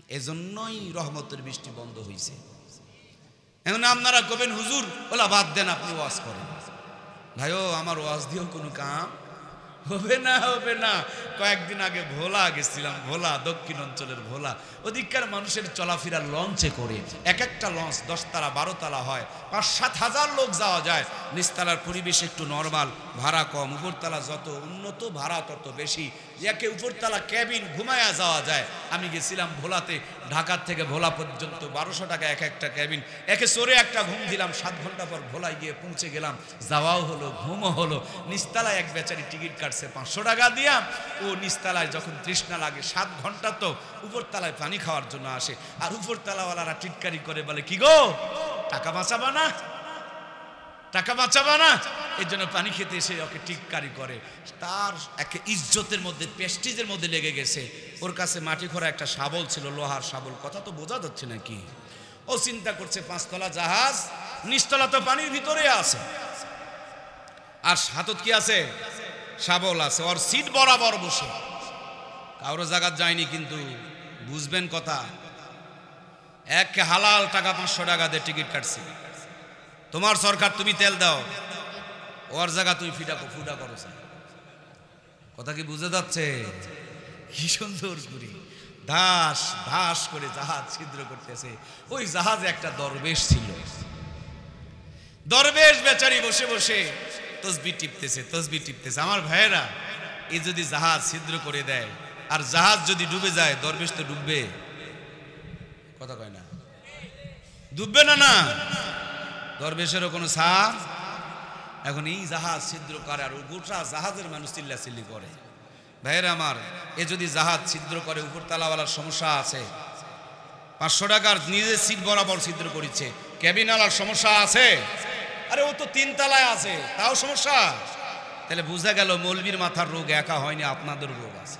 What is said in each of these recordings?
এজন্যই রহমতের বৃষ্টি বন্ধ হয়েছে। এখন আপনারা কবেন হুজুর ওলা বাদ দেন, আপনি ওয়াজ করেন। ভাইও আমার ওয়াজ দিয়েও কোনো কাম হবে না, হবে না। কয়েকদিন আগে ভোলা গেছিলাম, ভোলা দক্ষিণ অঞ্চলের ভোলা। ওদিককার মানুষের চলাফেরা লঞ্চে করে, এক একটা লঞ্চ 10 তালা 12 তালা হয়, 5-7 হাজার লোক যাওয়া যায়। নিচতলার পরিবেশ একটু নর্মাল, ভাড়া কম। উপরতলা যত উন্নত ভাড়া তত বেশি। একে উপরতলা ক্যাবিন, ঘুমায়া যাওয়া যায়। আমি গেছিলাম ভোলাতে, ঢাকার থেকে ভোলা পর্যন্ত 1200 টাকা এক একটা ক্যাবিন। একে চড়ে একটা ঘুম দিলাম, 7 ঘন্টা পর ভোলায় গিয়ে পৌঁছে গেলাম। যাওয়াও হলো, ঘুমও হলো। নিচতলায় এক বেচারি টিকিট কাটছে 500 টাকা দিয়া। ও নিচতলায় যখন তৃষ্ণা লাগে, 7 ঘন্টা তো উপরতলায় পানি খাওয়ার জন্য আসে। আর উপরতলাওয়ালারা টিটকারি করে বলে, কি গো টাকা বাঁচাবা না, টাকা বাঁচাবা না, এই জন্য পানি খেতে এসে ওকে টিটকারি করে। তার একে ইজ্জতের মধ্যে, প্রেস্টিজের মধ্যে লেগে গেছে। ওর কাছে মাটি খোঁড়া একটা শাবল ছিল, লোহার শাবল। কথা তো বোঝা যাচ্ছে নাকি? ও চিন্তা করছে 5 তলা জাহাজ, নিচতলা তো পানির ভিতরে আছে, আর হাতত কি আছে? শাবল আছে। ওর সিট বরাবর বসে, কারো জায়গা যায়নি। কিন্তু বুঝবেন কথা, এক হালাল টাকা 500 টাকা দিয়ে টিকিট কাটছি। তোমার সরকার, তুমি তেল দাও, ওর জায়গা তুমি ফুটা করো। কথা কি বুঝে যাচ্ছে? কি সুন্দর করে ধাস ধাস করে জাহাজ ছিদ্র করতেছে। ওই জাহাজে একটা দরবেশ ছিল। দরবেশ বেচারি বসে বসে তসবি টিপতেছে, তসবি টিপতেছে। আমার ভাইয়েরা, এই যদি জাহাজ ছিদ্র করে দেয় আর জাহাজ যদি ডুবে যায়, দরবেশ তো ডুববে। কথা কয় না? ডুববে না? না, দরবেশেরও কোনো সার। এখন এই জাহাজ ছিদ্র করে, আর গোটা জাহাজের মানুষ চিল্লাচিল্লি করে। ভাইয়েরা আমার, এ যদি জাহাজ ছিদ্র করে, উপরতলাওয়ালার সমস্যা আছে। 500 টাকার নিজের সিট বরাবর ছিদ্র করেছে, ক্যাবিনওয়ালার সমস্যা আছে। আরে ও তো 3 তলায় আছে, তাও সমস্যা। তাহলে বুঝা গেল মৌলবীর মাথার রোগ একা হয়নি, আপনাদের রোগ আছে।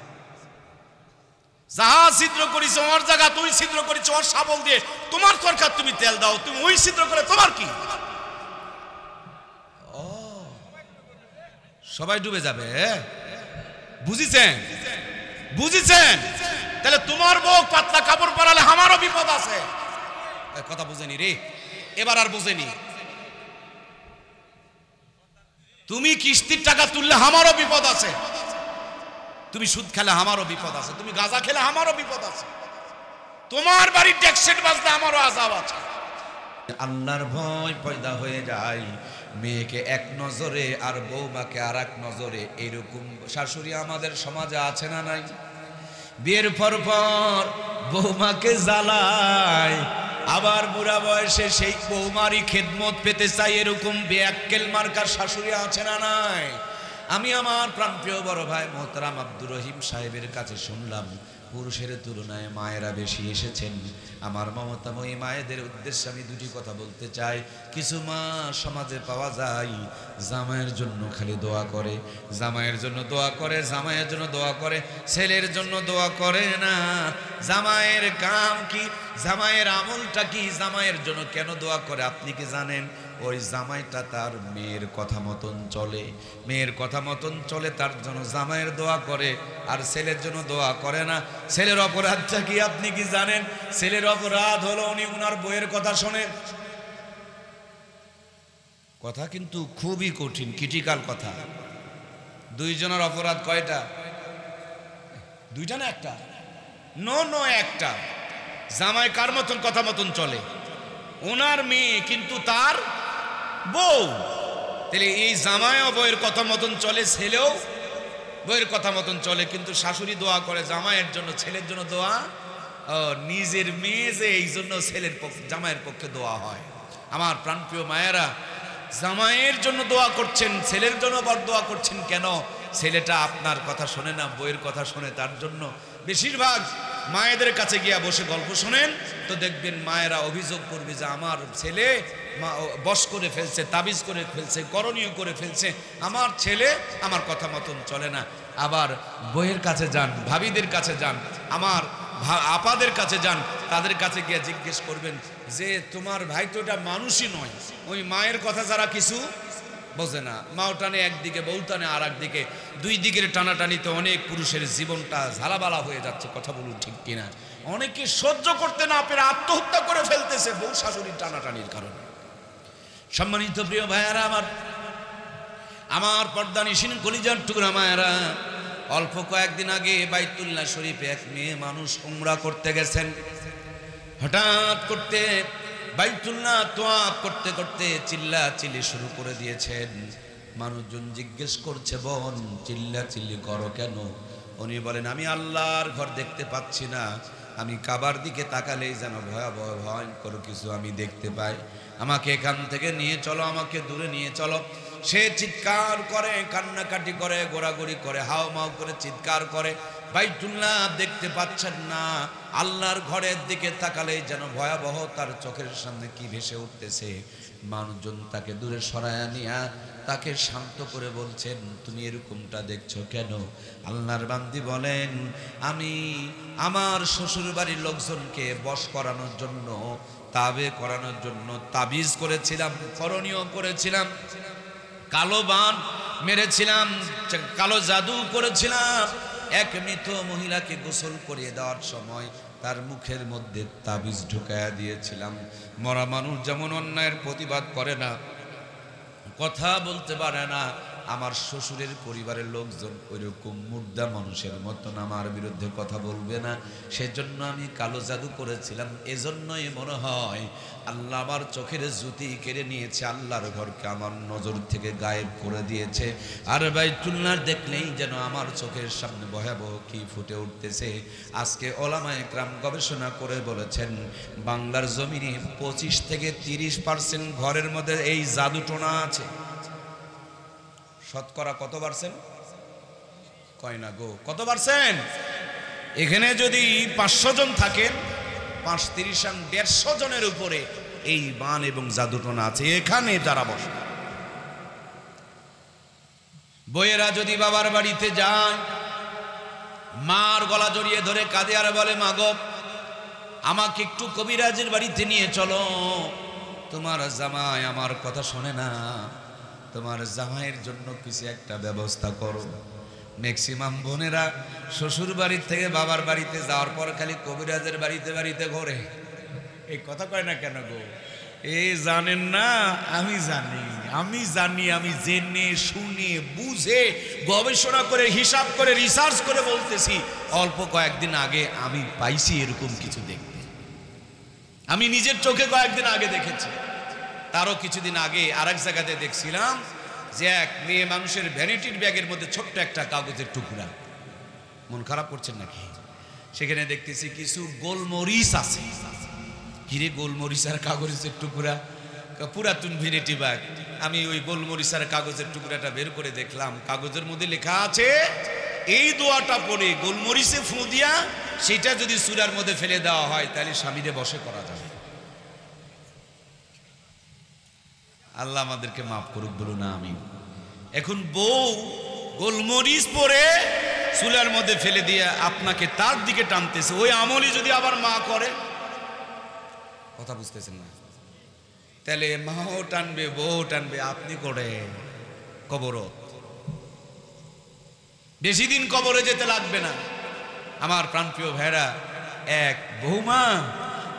জাহাজ ছিদ্র করিস, ওর জায়গা তুই ছিদ্র করিস, ওর শাবল দিয়ে। তোমার সরকার, তুমি তেল দাও, তুমি ওই ছিদ্র করে তোমার কি? ও, সবাই ডুবে যাবে। বুঝিছেন? বুঝিছেন? তাহলে তোমার বউ পাতলা কাপড় পরালে আমারও বিপদ আছে। কথা বুঝেনি রে, এবার আর বুঝেনি। তুমি কিস্তির টাকা তুললে আমারও বিপদ আছে, তুমি সুদ খেলে আমারও বিপদ আছে, তুমি গাঁজা খেলে আমারও বিপদ আছে, তোমার বাড়ির ট্যাক্সেট বাজলে আমারও আযাব আছে। আল্লাহর ভয় পয়দা হয়ে যায়। মেয়েকে এক নজরে আর বৌমাকে আর এক নজরে, এরকম শাশুড়ি আমাদের সমাজে আছে না নাই? বিয়ের পর পর বৌমাকে জ্বালায়, আবার বুড়া বয়সে সেই বৌমারই খেদমত পেতে চাই, এরকম বেয়াক্কেল মার্কার শাশুড়ি আছে না নাই? আমি আমার প্রাণপ্রিয় বড় ভাই মোহতারাম আব্দুর রহিম সাহেবের কাছে শুনলাম, পুরুষের তুলনায় মায়েরা বেশি এসেছেন। আমার মমতাময়ী মায়েদের উদ্দেশ্যে আমি দুটি কথা বলতে চাই। কিছু মা সমাজে পাওয়া যায়, জামাইয়ের জন্য খালি দোয়া করে, জামাইয়ের জন্য দোয়া করে, জামাইয়ের জন্য দোয়া করে, ছেলের জন্য দোয়া করে না। জামাইয়ের কাম কি, জামাইয়ের আমলটা কি, জামাইয়ের জন্য কেন দোয়া করে আপনি কি জানেন? ওই জামাইটা তার মেয়ের কথা মতন চলে, মেয়ের কথা মতন চলে, তার জন্য জামাইয়ের দোয়া করে, আর ছেলের জন্য দোয়া করে না। ছেলের অপরাধটা কি আপনি কি জানেন? ছেলের অপরাধ হলো উনি উনার বইয়ের কথা শোনেন। কথা কিন্তু খুবই কঠিন, ক্রিটিক্যাল কথা। দুইজনের অপরাধ কয়টা? দুইটা না একটা? নো, একটা। জামাই কার মতন কথা মতন চলে? ওনার মেয়ে, কিন্তু তার বউ। তাহলে এই জামাইও বউয়ের কথা মতন চলে, ছেলেও বউয়ের কথা মতন চলে, কিন্তু শাশুড়ি দোয়া করে জামাইয়ের জন্য, ছেলের জন্য দোয়া। নিজের মেয়ে যে, এই জন্য ছেলের পক্ষে, জামাইয়ের পক্ষে দোয়া হয়। আমার প্রাণপ্রিয় মায়েরা, জামাইয়ের জন্য দোয়া করছেন, ছেলের জন্য বড় দোয়া করছেন কেন? ছেলেটা আপনার কথা শোনে না, বউয়ের কথা শোনে। তার জন্য বেশিরভাগ মায়েদের কাছে গিয়া বসে গল্প শোনেন তো দেখবেন মায়েরা অভিযোগ করবে যে আমার ছেলে বশ করে ফেলছে, তাবিজ করে ফেলছে, করণীয় করে ফেলছে, আমার ছেলে আমার কথা মতন চলে না। আবার বউয়ের কাছে যান, ভাবিদের কাছে যান, আমার আপাদের কাছে যান, তাদের কাছে গিয়ে জিজ্ঞেস করবেন যে তোমার ভাই তো এটা মানুষই নয়। ওই মায়ের কথা যারা কিছু বোঝে না, মাও টানে একদিকে, বউ টানে আর একদিকে, দুই দিকের টানাটানিতে অনেক পুরুষের জীবনটা ঝালাবালা হয়ে যাচ্ছে। কথা বলুন ঠিক কিনা? অনেকে সহ্য করতে না পেরে আত্মহত্যা করে ফেলতেছে বউ শাশুড়ির টানাটানির কারণে। সম্মানিত প্রিয় ভাইয়ারা, আমার পর্দানিসীন কলিজার টুকরা মায়েরা, অল্প কয়েকদিন আগে বাইতুল্লাহ শরীফে এক মেয়ে মানুষ উমরা করতে গেছেন। হঠাৎ করতে বাইতুল্লাহ তোয়াফ করতে করতে চিল্লাচিল্লি শুরু করে দিয়েছেন। মানুষজন জিজ্ঞেস করছে, বোন চিল্লাচিল্লি করো কেন? উনি বলেন, আমি আল্লাহর ঘর দেখতে পাচ্ছি না, আমি কাবার দিকে তাকালেই যেন ভয়াবহ ভয়ঙ্কর কিছু আমি দেখতে পাই, আমাকে এখান থেকে নিয়ে চলো, আমাকে দূরে নিয়ে চলো। সে চিৎকার করে, কান্নাকাটি করে, গোড়াগড়ি করে, হাওমাও করে চিৎকার করে, বাইতুল্লাহ দেখতে পাচ্ছেন না, আল্লাহর ঘরের দিকে তাকালেই যেন ভয়াবহ তার চোখের সামনে কি ভেসে উঠতেছে। মানুষজন তাকে দূরে সরায়া নিয়া তাকে শান্ত করে বলছেন, তুমি এরকমটা দেখছো কেন? আল্লাহর বান্দি বলেন, আমি আমার শ্বশুর বাড়ির লোকজনকে বশ করানোর জন্য, তাবে করানোর জন্য তাবিজ করেছিলাম, করণীয় করেছিলাম, কালো বান মেরেছিলাম, কালো জাদু করেছিলাম। এক মৃত মহিলাকে গোসল করিয়ে দেওয়ার সময় তার মুখের মধ্যে তাবিজ ঢুকায়া দিয়েছিলাম। মরা মানুষ যেমন অন্যায়ের প্রতিবাদ করে না, কথা বলতে পারে না, আমার শ্বশুরের পরিবারের লোকজন ওইরকম মুর্দা মানুষের মতন আমার বিরুদ্ধে কথা বলবে না, সেজন্য আমি কালো জাদু করেছিলাম। এজন্যই মনে হয় আল্লাহ আমার চোখের জ্যোতি কেড়ে নিয়েছে, আল্লাহর ঘরকে আমার নজর থেকে গায়েব করে দিয়েছে। আর বাইতুল্লাহ দেখলেই যেন আমার চোখের সামনে ভয়াবহ কি ফুটে উঠতেছে। আজকে ওলামায়ে কেরাম গবেষণা করে বলেছেন, বাংলার জমিনে 25 থেকে 30% ঘরের মধ্যে এই জাদুটোনা আছে। শতকরা কত পার্সেন্ট? কয় না গো, কত পার্সেন্ট? এখানে যদি 500 জন থাকেন, 5-30-150 জনের উপরে এই বান এবং জাদুটোনা আছে এখানে যারা বসে। বইয়েরা যদি বাবার বাড়িতে যায়, মার গলা জড়িয়ে ধরে কাঁদে আর বলে, মা গো আমাকে একটু কবিরাজের বাড়িতে নিয়ে চলো, তোমার জামাই আমার কথা শোনে না, তোমার জামাইয়ের জন্য কিছু একটা ব্যবস্থা করো। ম্যাক্সিমাম বোনেরা শ্বশুর বাড়ির থেকে বাবার বাড়িতে যাওয়ার পর খালি কবিরাজের বাড়িতে বাড়িতে ঘোরে। এই কথা কয় না কেন গো? এই জানেন না? আমি জানি, আমি জানি, আমি জেনে শুনে বুঝে গবেষণা করে হিসাব করে রিসার্চ করে বলতেছি। অল্প কয়েকদিন আগে আমি পাইছি এরকম কিছু দেখতে, আমি নিজের চোখে কয়েকদিন আগে দেখেছি। তারও কিছুদিন আগে আরেক জায়গাতে দেখছিলাম যে এক মেয়ে মানুষের ভ্যানিটির ব্যাগের মধ্যে ছোট্ট একটা কাগজের টুকরা, মন খারাপ করছেন নাকি? সেখানে দেখতেছি কিছু গোলমরিচ আছে। কিরে গোলমরিচ আর কাগজের টুকরা? পুরাতন ভ্যানিটি ব্যাগ। আমি ওই গোলমরিচ আর কাগজের টুকরাটা বের করে দেখলাম, কাগজের মধ্যে লেখা আছে এই দোয়াটা পড়ে গোলমরিচে ফু দিয়া সেটা যদি চুলার মধ্যে ফেলে দেওয়া হয় তাহলে স্বামীরে বশে করা যাবে। আল্লাহ আমাদেরকে মাফ করুক, বলুন আমিন। এখন বউ গোলমরিচ পরে চুলার মধ্যে ফেলে দিয়ে আপনাকে তার দিকে টানতেছে, ওই আমলই যদি আবার মা করে, কথা বুঝতেছেন না? তাহলে মাও টানবে, বউ টানবে, আপনি করে কবরত। বেশি দিন কবরে যেতে লাগবে না। আমার প্রাণপ্রিয় ভাইরা, এক বৌমা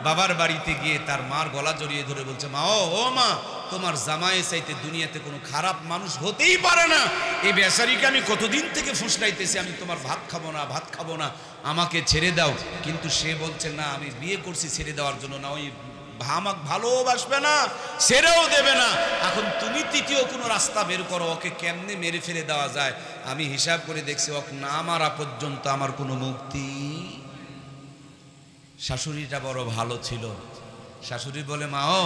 বাবার বাড়িতে গিয়ে তার মার গলা জড়িয়ে ধরে বলছে, মা ও মা, তোমার জামাই চাইতে দুনিয়াতে কোনো খারাপ মানুষ হতেই পারে না। এই বেচারিকে আমি কতদিন থেকে ফুসলাইতেছি, আমি তোমার ভাত খাবো না, ভাত খাবো না, আমাকে ছেড়ে দাও। কিন্তু সে বলছে না, আমি বিয়ে করছি ছেড়ে দেওয়ার জন্য না, ওই আমাকে ভালোবাসবে না, ছেড়েও দেবে না। এখন তুমি তৃতীয় কোনো রাস্তা বের করো, ওকে কেমনে মেরে ফেলে দেওয়া যায়। আমি হিসাব করে দেখছি ওকে না মারা পর্যন্ত আমার কোনো মুক্তি। শাশুড়িটা বড় ভালো ছিল। শাশুড়ি বলে, মা ও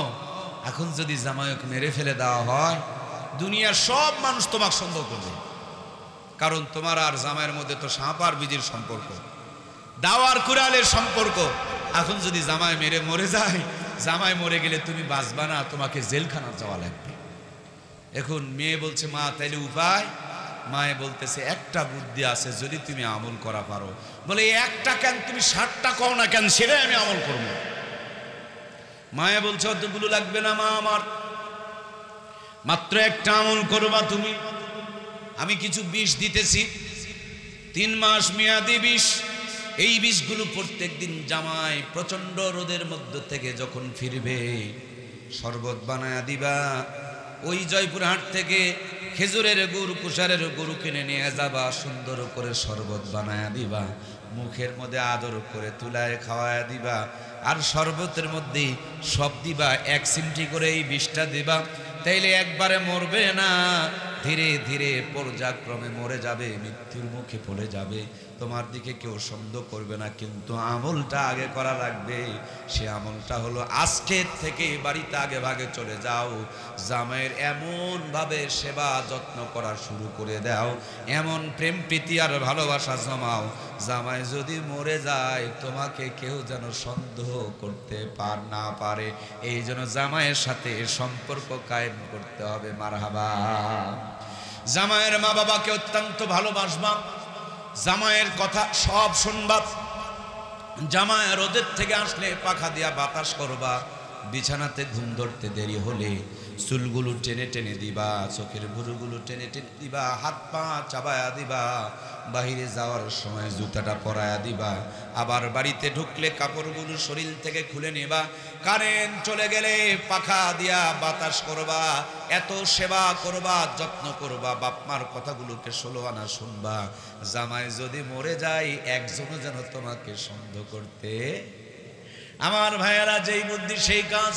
এখন যদি জামাইকে মেরে ফেলে দেওয়া হয়, দুনিয়ার সব মানুষ তোমাকে সন্দেহ করবে, কারণ তোমার আর জামাইয়ের মধ্যে তো সাপ আর বীজের সম্পর্ক, দাওয়ার কুড়ালের সম্পর্ক। এখন যদি জামাই মেরে মরে যায়, জামাই মরে গেলে তুমি বাঁচবা না, তোমাকে জেলখানা যাওয়া লাগবে। এখন মেয়ে বলছে, মা তাইলে উপায়? মায়ে বলতেছে, একটা বুদ্ধি আছে, যদি তুমি আমল করা পারো। বলে, একটা কেন, তুমি 60টা কও না কেন, সেটাই আমি আমল করব। মায়ে বলছে, অতগুলো লাগবে না মা, আমার মাত্র একটা আমল করবা তুমি। আমি কিছু বিষ দিতেছি, 3 মাস মেয়াদি বিষ, এই বিষগুলো প্রত্যেক দিন জামাই প্রচন্ড রোদের মধ্য থেকে যখন ফিরবে শরবত বানায়া দিবা। ওই জয়পুরহাট থেকে খেজুরের গুড় কুষারের গুড় কিনে নিয়ে যাবা, সুন্দর করে শরবত বানায়া দিবা, মুখের মধ্যে আদর করে তুলায় খাওয়ায়া দিবা। আর শরবতের মধ্যে সব দিবা, 1 চিমটি করে এই বিষটা দিবা। তাইলে একবারে মরবে না, ধীরে ধীরে পর্যায়ক্রমে মরে যাবে, মৃত্যুর মুখে পড়ে যাবে। তোমার দিকে কেউ সন্দেহ করবে না, কিন্তু আমলটা আগে করা লাগবে। সে আমলটা হলো আজকের থেকে বাড়িতে আগে ভাগে চলে যাও, জামাইয়ের এমন ভাবে সেবা যত্ন করা শুরু করে দাও, এমন প্রেম প্রীতি আর ভালোবাসা জমাও, জামাই যদি মরে যায় তোমাকে কেউ যেন সন্দেহ করতে না পারে। এই জন্য জামাইয়ের সাথে সম্পর্ক কায়েম করতে হবে। মারহাবা। জামাইয়ের মা বাবাকে অত্যন্ত ভালোবাসবা, জামাইয়ের কথা সব শুনবা। জামাই রোদের থেকে আসলে পাখা দিয়া বাতাস করবা, বিছানাতে ঘুম ধরতে দেরি হলে চুলগুলো টেনে টেনে দিবা, চোখের ভুরুগুলো টেনে টেনে দিবা, হাত পা চাবায়া দিবা, বাহিরে যাওয়ার সময় জুতাটা পরায়া দিবা, আবার বাড়িতে ঢুকলে কাপড়গুলো শরীর থেকে খুলে নেবা, কারেন্ট চলে গেলে পাখা দিয়া বাতাস করবা, এত সেবা করবা, যত্ন করবা, বাপমার কথাগুলোকে 16 আনা শুনবা। জামাই যদি মরে যায় একজনও যেন তোমাকে সন্দেহ করতে। আমার ভাইয়েরা, যেই বুদ্ধি সেই কাজ,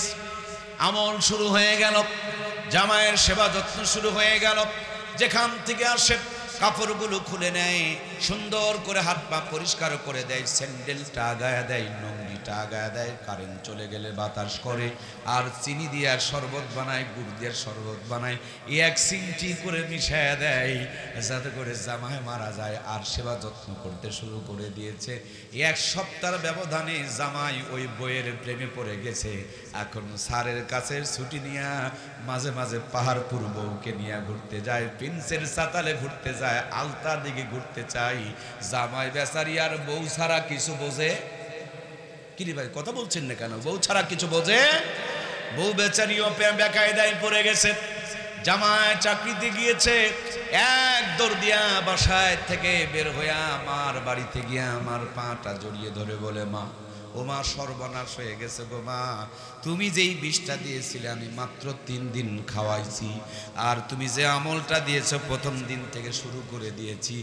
আমল শুরু হয়ে গেল, জামাইয়ের সেবা যত্ন শুরু হয়ে গেল। যেখান থেকে আসে কাপড়গুলো খুলে নেয়, সুন্দর করে হাত পা পরিষ্কার করে দেয়, স্যান্ডেলটা আগায়া দেয়, লুঙ্গিটা আগায়া দেয়, কারেন্ট চলে গেলে বাতাস করে, আর চিনি দিয়ে শরবত বানায়, গুড় দিয়ে শরবত বানায়, 1 চিমটি করে মিশায়া দেয়, যাতে করে জামাই মারা যায়। আর সেবা যত্ন করতে শুরু করে দিয়েছে। 1 সপ্তাহের ব্যবধানে জামাই ওই বইয়ের প্রেমে পড়ে গেছে। এখন স্যারের কাছে ছুটি নিয়ে মাঝে মাঝে পাহাড়পুর বউকে নিয়ে ঘুরতে যায়, প্রিন্সের সাতালে ঘুরতে যায়, আলতার দিকে ঘুরতে চাই। জামাই বেচারি আর বউ ছাড়া কিছু বোঝে কি রে ভাই, কথা বলছেন না কেন? বউ ছাড়া কিছু বোঝে? বউ বেচারিও বেকায়দায় পড়ে গেছে। জামাই চাকরিতে গিয়েছে, এক দৌড় দিয়া বাসায় থেকে বের হইয়া আমার বাড়িতে গিয়া আমার পাটা জড়িয়ে ধরে বলে, মা, ও মা, সর্বনাশ হয়ে গেছে গো মা, তুমি যেই বিষটা দিয়েছিলে আমি মাত্র 3 দিন খাওয়াইছি, আর তুমি যে আমলটা দিয়েছো প্রথম দিন থেকে শুরু করে দিয়েছি,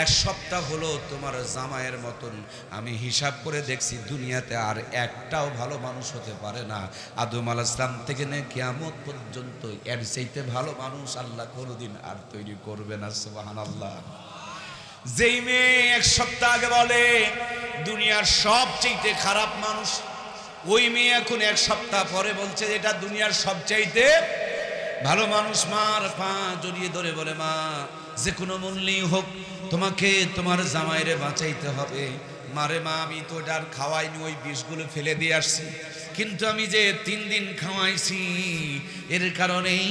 1 সপ্তাহ হলো তোমার জামাইয়ের মতন আমি হিসাব করে দেখছি দুনিয়াতে আর একটাও ভালো মানুষ হতে পারে না। আদম আলাইহিস সালাম থেকে নিয়ে কিয়ামত পর্যন্ত এর চাইতে ভালো মানুষ আল্লাহ কোনোদিন আর তৈরি করবে না। সুবহানাল্লাহ। যেই মেয়ে 1 সপ্তাহ আগে বলে দুনিয়ার সবচেয়ে খারাপ মানুষ, ওই মেয়ে এখন 1 সপ্তাহ পরে বলছে এটা দুনিয়ার সবচাইতে ভালো মানুষ। মার পা জড়িয়ে ধরে বলে, মা, যে কোনো মূল্যেই হোক তোমাকে তোমার জামাইরে বাঁচাইতে হবে। মারে মা, আমি তো এটা আর খাওয়াইনি, ওই বিষগুলো ফেলে দিয়ে আসছি, কিন্তু আমি যে 3 দিন খাওয়াইছি, এর কারণেই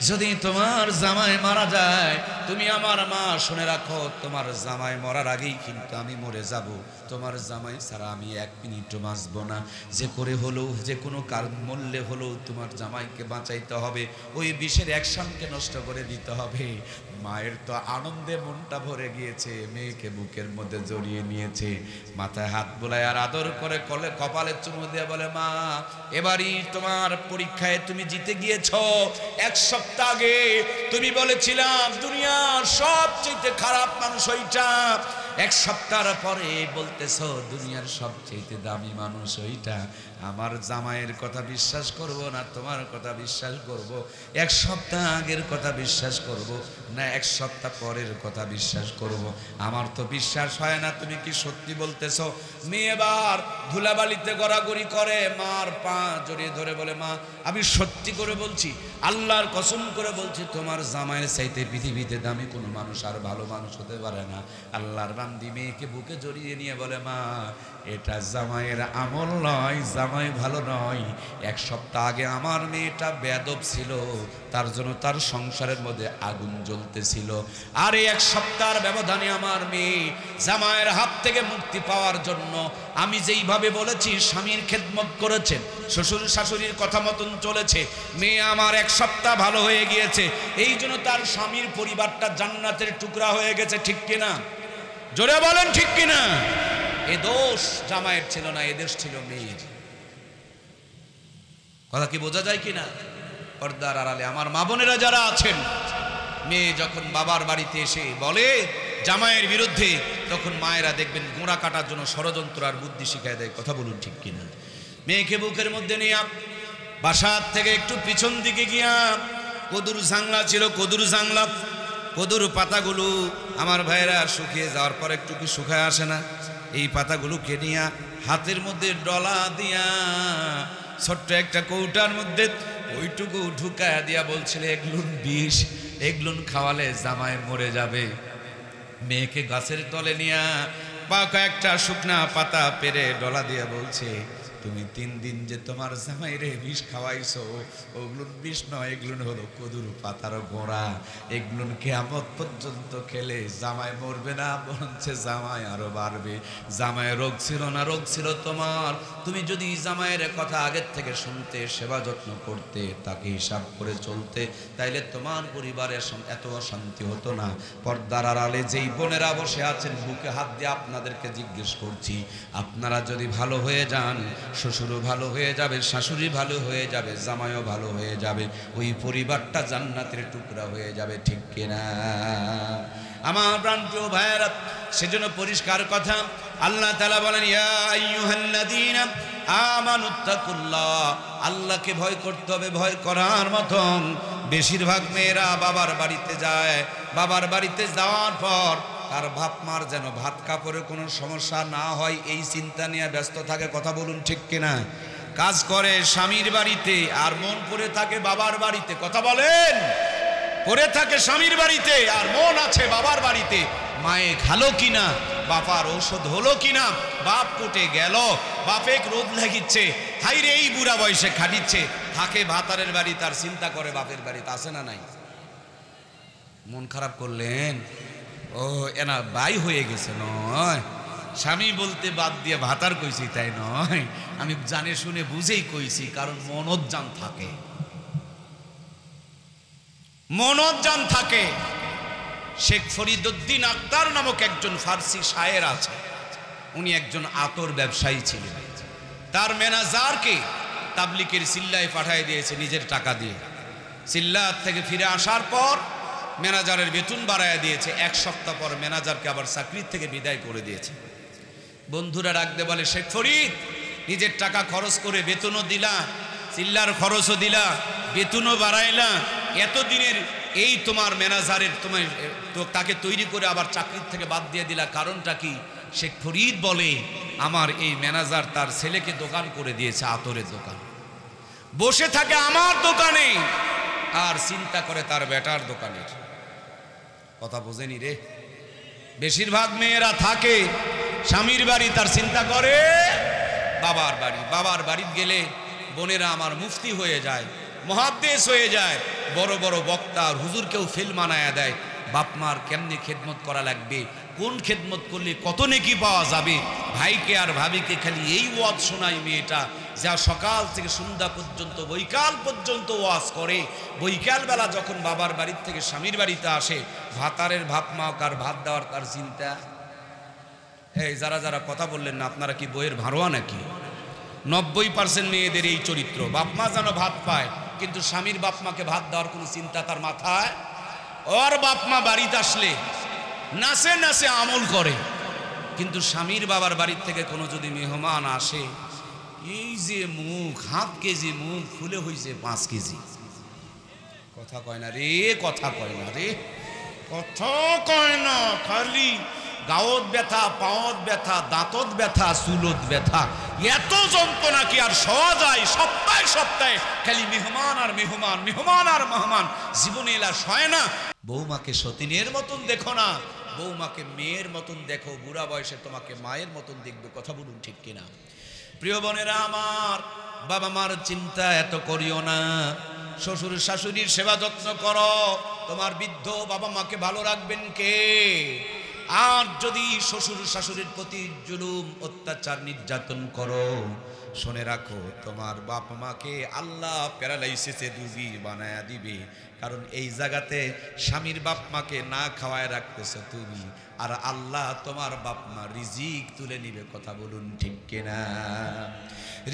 যদি তোমার জামাই মারা যায়, তুমি আমার মা শুনে রাখো, তোমার জামাই মরার আগেই কিন্তু আমি মরে যাব। তোমার জামাই ছাড়া আমি 1 মিনিটও বাঁচব না। যে করে হলেও, যে কোনো মূল্যে হলেও তোমার জামাইকে বাঁচাইতে হবে, ওই বিষের অ্যাকশনকে নষ্ট করে দিতে হবে। মায়ের তো আনন্দে মনটা ভরে গিয়েছে, মেয়েকে বুকের মধ্যে জড়িয়ে নিয়েছে, মাথায় হাত বোলায় আর আদর করে কপালে চুমু দিয়ে বলে, মা, এবারই তোমার পরীক্ষায় তুমি জিতে গিয়েছ। 1 সপ্তাহ আগে তুমি বলেছিলাম দুনিয়ার সবচেয়ে খারাপ মানুষ ওইটা, 1 সপ্তাহ পরে বলতেছ দুনিয়ার সবচেয়ে দামি মানুষ ওইটা। আমার জামাইয়ের কথা বিশ্বাস করব না তোমার কথা বিশ্বাস করব? 1 সপ্তাহ আগের কথা বিশ্বাস করব না 1 সপ্তাহ পরের কথা বিশ্বাস করব? আমার তো বিশ্বাস হয় না, তুমি কি সত্যি বলতেছ? মেয়ে এবার ধুলাবালিতে গড়াগড়ি করে, মার পা জড়িয়ে ধরে বলে, মা, আমি সত্যি করে বলছি, আল্লাহর কসম করে বলছি, তোমার জামাইয়ের চাইতে পৃথিবীতে দামি কোনো মানুষ আর ভালো মানুষ হতে পারে না। আল্লাহর বান্দি মেয়েকে বুকে জড়িয়ে নিয়ে বলে, মা, এটা জামাইয়ের আমল নয়, জামাই ভালো নয়। 1 সপ্তাহ আগে আমার মেয়েটা বেয়াদব ছিল, তার জন্য তার সংসারের মধ্যে আগুন জ্বলতেছিল, আর এই 1 সপ্তাহের ব্যবধানে আমার মেয়ে জামাইয়ের হাত থেকে মুক্তি পাওয়ার জন্য আমি যেইভাবে বলেছি স্বামীর খেদমত করেছেন, শ্বশুর শাশুড়ির কথা মতন চলেছে, মেয়ে আমার 1 সপ্তাহ ভালো হয়ে গিয়েছে। এই জন্য তার স্বামীর পরিবারটা জান্নাতের টুকরা হয়ে গেছে। ঠিক কিনা? জোরে বলেন ঠিক কিনা? এ দোষ জামাইয়ের ছিল না, এ দোষ ছিল মেয়ের। কথা কি বোঝা যায় কিনা? পর্দার আড়ালে আমার মা বোনেরা যারা আছেন, মেয়ে যখন বাবার বাড়িতে এসে বলে জামাইয়ের বিরুদ্ধে, তখন মায়েরা দেখবেন গোড়া কাটার জন্য ষড়যন্ত্র আর বুদ্ধি শিখায় দেয়। কথা বলুন ঠিক কিনা? মেয়েকে বুকের মধ্যে নিয়ে বাসার থেকে একটু পিছন দিকে গিয়া কদুর জাংলা ছিল, কদুর পাতাগুলো আমার ভাইরা শুকিয়ে যাওয়ার পর একটু কি শুকায় আসে না, এই পাতাগুলোকে নিয়া হাতের মধ্যে ডলা দিয়া ছোট্ট একটা কৌটার মধ্যে ওইটুকু ঢুকায়া দিয়া বলছিল এগুলোর বিষ, এগুলোন খাওয়ালে জামাই মরে যাবে। মেয়েকে গাছের তলে নিয়া বা কয়েকটা শুকনা পাতা পেরে ডলা দিয়া বলছে তুমি 3 দিন যে তোমার জামাইরে বিষ খাওয়াইছো, ওগুলো বিষ নয়, এগুলো হলো কদুর পাতার গোড়া। এগুলো কিয়ামত পর্যন্ত খেলে জামাই মরবে না, বরঞ্চ জামাই আরো বাড়বে। জামাইয়ের রোগ ছিল না, রোগ ছিল তোমার। তুমি যদি জামাইয়ের কথা আগের থেকে শুনতে, সেবা যত্ন করতে, তাকে হিসাব করে চলতে, তাইলে তোমার পরিবারের এত অশান্তি হতো না। পর্দার আড়ালে যেই বোনেরা বসে আছেন, বুকে হাত দিয়ে আপনাদেরকে জিজ্ঞেস করছি, আপনারা যদি ভালো হয়ে যান, শ্বশুরও ভালো হয়ে যাবে, শাশুড়ি ভালো হয়ে যাবে, জামাইও ভালো হয়ে যাবে, ওই পরিবারটা জান্নাতের টুকরা হয়ে যাবে। ঠিক কিনা আমার প্রাণপ্রিয় ভাইয়েরা? সেজন্য পরিষ্কার কথা আল্লাহ তাআলা বলেন, ইয়া আইয়ুহাল্লাযীনা আমানুত্তাকুল্লাহ, আল্লাহকে ভয় করতে হবে, ভয় করার মতন। বেশিরভাগ মেয়েরা বাবার বাড়িতে যায়, বাবার বাড়িতে যাওয়ার পর তার বাপ মার যেন ভাত কাপড়ে কোনো সমস্যা না হয়, এই চিন্তা নিয়ে ব্যস্ত থাকে। কথা বলুন ঠিক কিনা? কাজ করে স্বামীর বাড়িতে আর মন পড়ে থাকে বাবার বাড়িতে। কথা বলেন? পড়ে থাকে স্বামীর বাড়িতে আর মন আছে বাবার বাড়িতে। মায়ে খালো কিনা, বাপার ঔষধ হলো কিনা, বাপ কোটে গেল, বাপে রোদ লাগিচ্ছে, হাইরে এই বুড়া বয়সে খাটিচ্ছে, থাকে ভাতারের বাড়ি, তার চিন্তা করে বাপের বাড়িতে আছে না নাই। মন খারাপ করলেন? ও এনা বাই হয়ে গেছে নয়, স্বামী বলতে বাদ দিয়ে ভাতার কইছি তাই নয়, আমি জানে শুনে বুঝেই কইছি, কারণ মনোজ্জান থাকে, মনোজ্জান থাকে। শেখ ফরিদউদ্দিন আক্তার নামক একজন ফার্সি শায়ের আছে, উনি একজন আতর ব্যবসায়ী ছিলেন। তার ম্যানেজারকে তাবলিগের সিল্লায় পাঠিয়ে দিয়েছে নিজের টাকা দিয়ে। সিল্লাত থেকে ফিরে আসার পর ম্যানেজারের বেতন বাড়ায় দিয়েছে। 1 সপ্তাহ পর ম্যানেজারকে আবার চাকরি থেকে বিদায় করে দিয়েছে। বন্ধুরা ডাকতে বলে, শেখ ফরিদ, নিজের টাকা খরচ করে বেতনও দিলা, চিল্লার খরচও দিলা, বেতনও বাড়াইলা, এতদিনের এই তোমার ম্যানেজারের তোমার তাকে তৈরি করে আবার চাকরির থেকে বাদ দিয়ে দিলা, কারণটা কি? শেখ ফরিদ বলে, আমার এই ম্যানেজার তার ছেলেকে দোকান করে দিয়েছে, আতরের দোকান, বসে থাকে আমার দোকানে আর চিন্তা করে তার বেটার দোকানের। কথা বোঝেনি রে? বেশিরভাগ মেয়েরা থাকে স্বামীর বাড়ি, তার চিন্তা করে বাবার বাড়ি। বাবার বাড়ি গেলে বোনেরা আমার মুফতি হয়ে যায়, মহাদ্দেশ হয়ে যায়, বড় বড় বক্তা আর হুজুরকেও ফেল মানায়া দেয়। বাপ মার কেমনি খেদমত করা লাগবে, কোন খেদমত করলে কত নেকি পাওয়া যাবে। ভাইকে আর ভাবিকে খালি এই ওয়াজ শোনায় মেয়েটা, যা সকাল থেকে সন্ধ্যা পর্যন্ত বৈকাল পর্যন্ত ওয়াজ করে। বৈকাল বেলা যখন বাবার বাড়ির থেকে স্বামীর বাড়িতে আসে, ভাতারের ভাত মাও কার ভাত দেওয়ার তার চিন্তা। এই যারা যারা কথা বললেন না, আপনারা কি বইয়ের ভাড়োয়া নাকি? 90% মেয়েদের এই চরিত্র। বাপ মা যেন ভাত পায়, কিন্তু স্বামীর বাপ মাকে ভাত দেওয়ার কোনো চিন্তা তার মাথায়। ওর বাপ মা বাড়িতে আসলে নাচে নাচে আমল করে, কিন্তু স্বামীর বাবার বাড়ির থেকে কোনো যদি মেহমান আসে, এই যে মুখ, 1/2 কেজি মুখ ফুলে হয়েছে 5 কেজি। কথা কয় না রে, কথা কয় না রে, কথা কয় না। খালি গাওত ব্যথা, পাওত ব্যথা, দাঁতত ব্যথা, চুলত ব্যথা, এত যন্ত্রণা কি আর সওয়া যায়? সপ্তাহে সপ্তাহে খালি মেহমান আর মেহমান, মেহমান আর মেহমান, জীবনে এলা সয় না। বৌমাকে সতীনের মতন দেখো না, বৌমাকে মেয়ের মতন দেখো, বুড়া বয়সে তোমাকে মায়ের মতন দেখবে। কথা বলুন ঠিক কিনা? প্রিয় বোনেরা আমার, বাবা মার চিন্তা এত করিও না, শ্বশুর শাশুড়ির সেবা যত্ন করো। তোমার বৃদ্ধ বাবা মাকে ভালো রাখবেন কে? আর যদি শ্বশুর শাশুড়ির প্রতি জুলুম অত্যাচার নির্যাতন করো, শুনে রাখো তোমার বাপ মাকে আল্লাহ প্যারালাইসিসে রোগী বানায়া দিবে। কারণ এই জায়গাতে স্বামীর বাপ মাকে না খাওয়ায় রাখতেছো তুমি, আর আল্লাহ তোমার বাপ মা রিজিক তুলে নিবে। কথা বলুন ঠিক কিনা?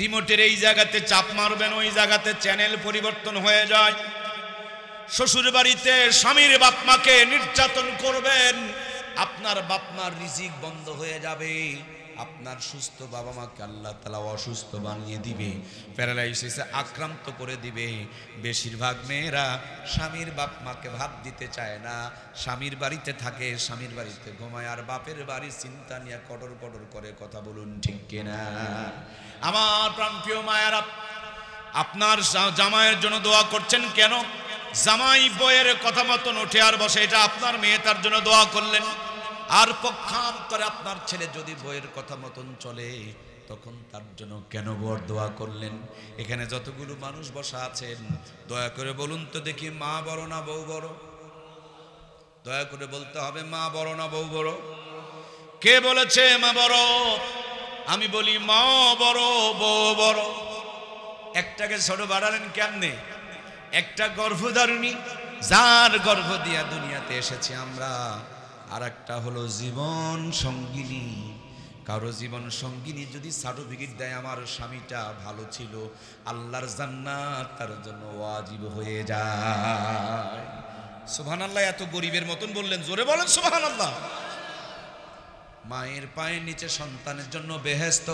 রিমোটের এই জায়গাতে চাপ মারবেন, ওই জায়গাতে চ্যানেল পরিবর্তন হয়ে যায়। শ্বশুর বাড়িতে স্বামীর বাপ মাকে নির্যাতন করবেন, আপনার বাপ মার রিজিক বন্ধ হয়ে যাবে। আপনার সুস্থ বাবা মাকে আল্লাহ তাআলা অসুস্থ বানিয়ে দিবে, প্যারালাইসিসে আক্রান্ত করে দিবে। বেশিরভাগ মেয়েরা স্বামীর বাপ মাকে ভাত দিতে চায় না, স্বামীর বাড়িতে থাকে, স্বামীর বাড়িতে ঘুমায়, আর বাপের বাড়ির চিন্তা নিয়ে কটর কটর করে। কথা বলুন ঠিক কিনা? আমার প্রাণপ্রিয় মায়েরা, আপনার জামাইয়ের জন্য দোয়া করছেন কেন? জামাই বইয়ের কথা মতন ওঠে আর বসে, এটা আপনার মেয়ে, তার জন্য দোয়া করলেন। আর পক্ষান্তরে আপনার ছেলে যদি বইয়ের কথা মতন চলে, তখন তার জন্য কেন বর দোয়া করলেন? এখানে যতগুলো মানুষ বসা আছেন, দয়া করে বলুন তো দেখি, মা বড় না বউ বড়? দয়া করে বলতে হবে, মা বড় না বউ বড়? কে বলেছে মা বড়? আমি বলি মা বড়, বউ বড়। একটাকে ছোট বাড়ালেন কেমনে? একটা গর্ভধারিণী, যার গর্ভ দিয়া দুনিয়াতে এসেছি আমরা, আর একটা হলো জীবন সঙ্গিনী। কারো জীবন সঙ্গিনী যদি সার্টিফিকেট দেয় আমার স্বামীটা ভালো ছিল, আল্লাহর জান্নাত তার জন্য ওয়াজিব হয়ে যায়। সুবহানাল্লাহ। এত গরিবের মতন বললেন, জোরে বলেন সুবহানাল্লাহ। মায়ের পায়ের নিচে সন্তানের জন্য বেহেশত।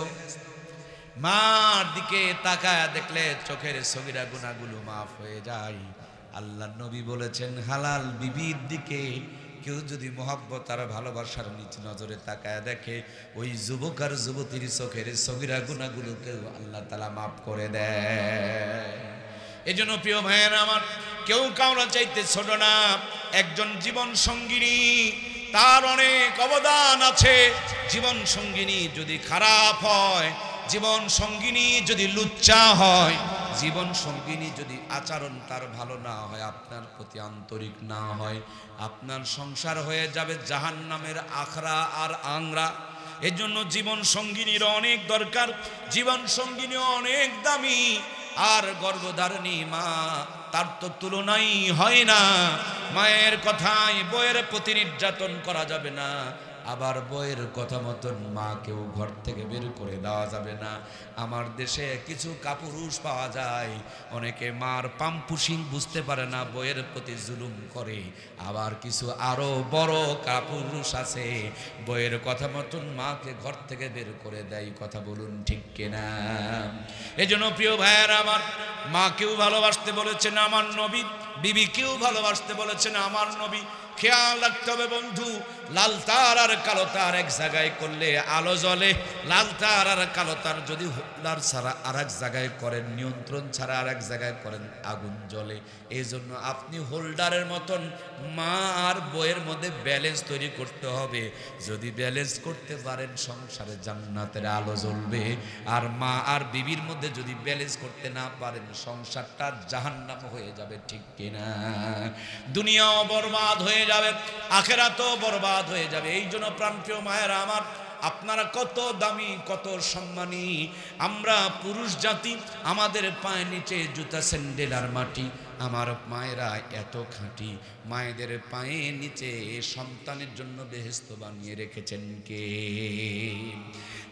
মার দিকে তাকায় দেখলে চোখের সগীরা গুনাহগুলো মাফ হয়ে যায়। আল্লাহর নবী বলেছেন, হালাল বিবির দিকে কেউ যদি মহব্বত আর ভালোবাসার নিচে নজরে তাকায় দেখে, ওই যুবক আর যুবতীর চোখের সগীরা গুনাহগুলোকেও আল্লাহ তাআলা মাফ করে দেয়। এজন্য প্রিয় ভাইয়েরা আমার, কেউ কাউরা চাইতে ছোট না। একজন জীবন সঙ্গিনী, তার অনেক অবদান আছে। জীবন সঙ্গিনী যদি খারাপ হয়, জীবন সঙ্গিনী যদি লুচ্চা হয়, জীবন সঙ্গিনী যদি আচরণ তার ভালো না হয়, আপনার প্রতি আন্তরিক না হয়, আপনার সংসার হয়ে যাবে জাহান্নামের আখড়া আর আংরা। এজন্য জীবন সঙ্গিনীর অনেক দরকার, জীবন সঙ্গিনী অনেক দামি। আর গর্ভধারিণী মা, তার তো তুলনাই হয় না। মায়ের কথায় বইয়ের প্রতি নির্যাতন করা যাবে না, আবার বইয়ের কথা মতন মাকেও ঘর থেকে বের করে দেওয়া যাবে না। আমার দেশে কিছু কাপুরুষ পাওয়া যায়, অনেকে মার পাম্পুসিং বুঝতে পারে না, বইয়ের প্রতি জুলুম করে। আবার কিছু আরো বড় কাপুরুষ আছে, বইয়ের কথা মতন মাকে ঘর থেকে বের করে দেয়। কথা বলুন ঠিক কিনা? এজন্য প্রিয় ভাইয়েরা আমার, মাকেও ভালোবাসতে বলেছেন আমার নবী, বিবিকেও ভালোবাসতে বলেছেন আমার নবী। খেয়াল রাখতে হবে বন্ধু, লাল তার আর কালো তার এক জায়গায় করলে আলো জ্বলে, লাল তার আর কালো তার যদি হোল্ডার ছাড়া আর এক জায়গায় করেন, নিয়ন্ত্রণ ছাড়া আর এক জায়গায় করেন, আগুন জ্বলে। এই জন্য আপনি হোল্ডারের মতন মা আর বইয়ের মধ্যে ব্যালেন্স তৈরি করতে হবে। যদি ব্যালেন্স করতে পারেন, সংসারে জান্নাতের আলো জ্বলবে। আর মা আর বিবির মধ্যে যদি ব্যালেন্স করতে না পারেন, সংসারটা জাহান্নাম হয়ে যাবে। ঠিক কিনা? দুনিয়াও বরবাদ হয়ে যাবে, আখেরাতও বরবাদ হয়ে যাবে। এই জন্য প্রাণপ্রিয় মায়েরা আমার, আপনারা কত দামি, কত সম্মানী। আমরা পুরুষ জাতি, আমাদের পায়ের নিচে জুতা স্যান্ডেল আর মাটি। আমার মায়েরা এত খাঁটি, মায়েদের পায়ের নিচে সন্তানের জন্য বেহেশত বানিয়ে রেখেছেন কে?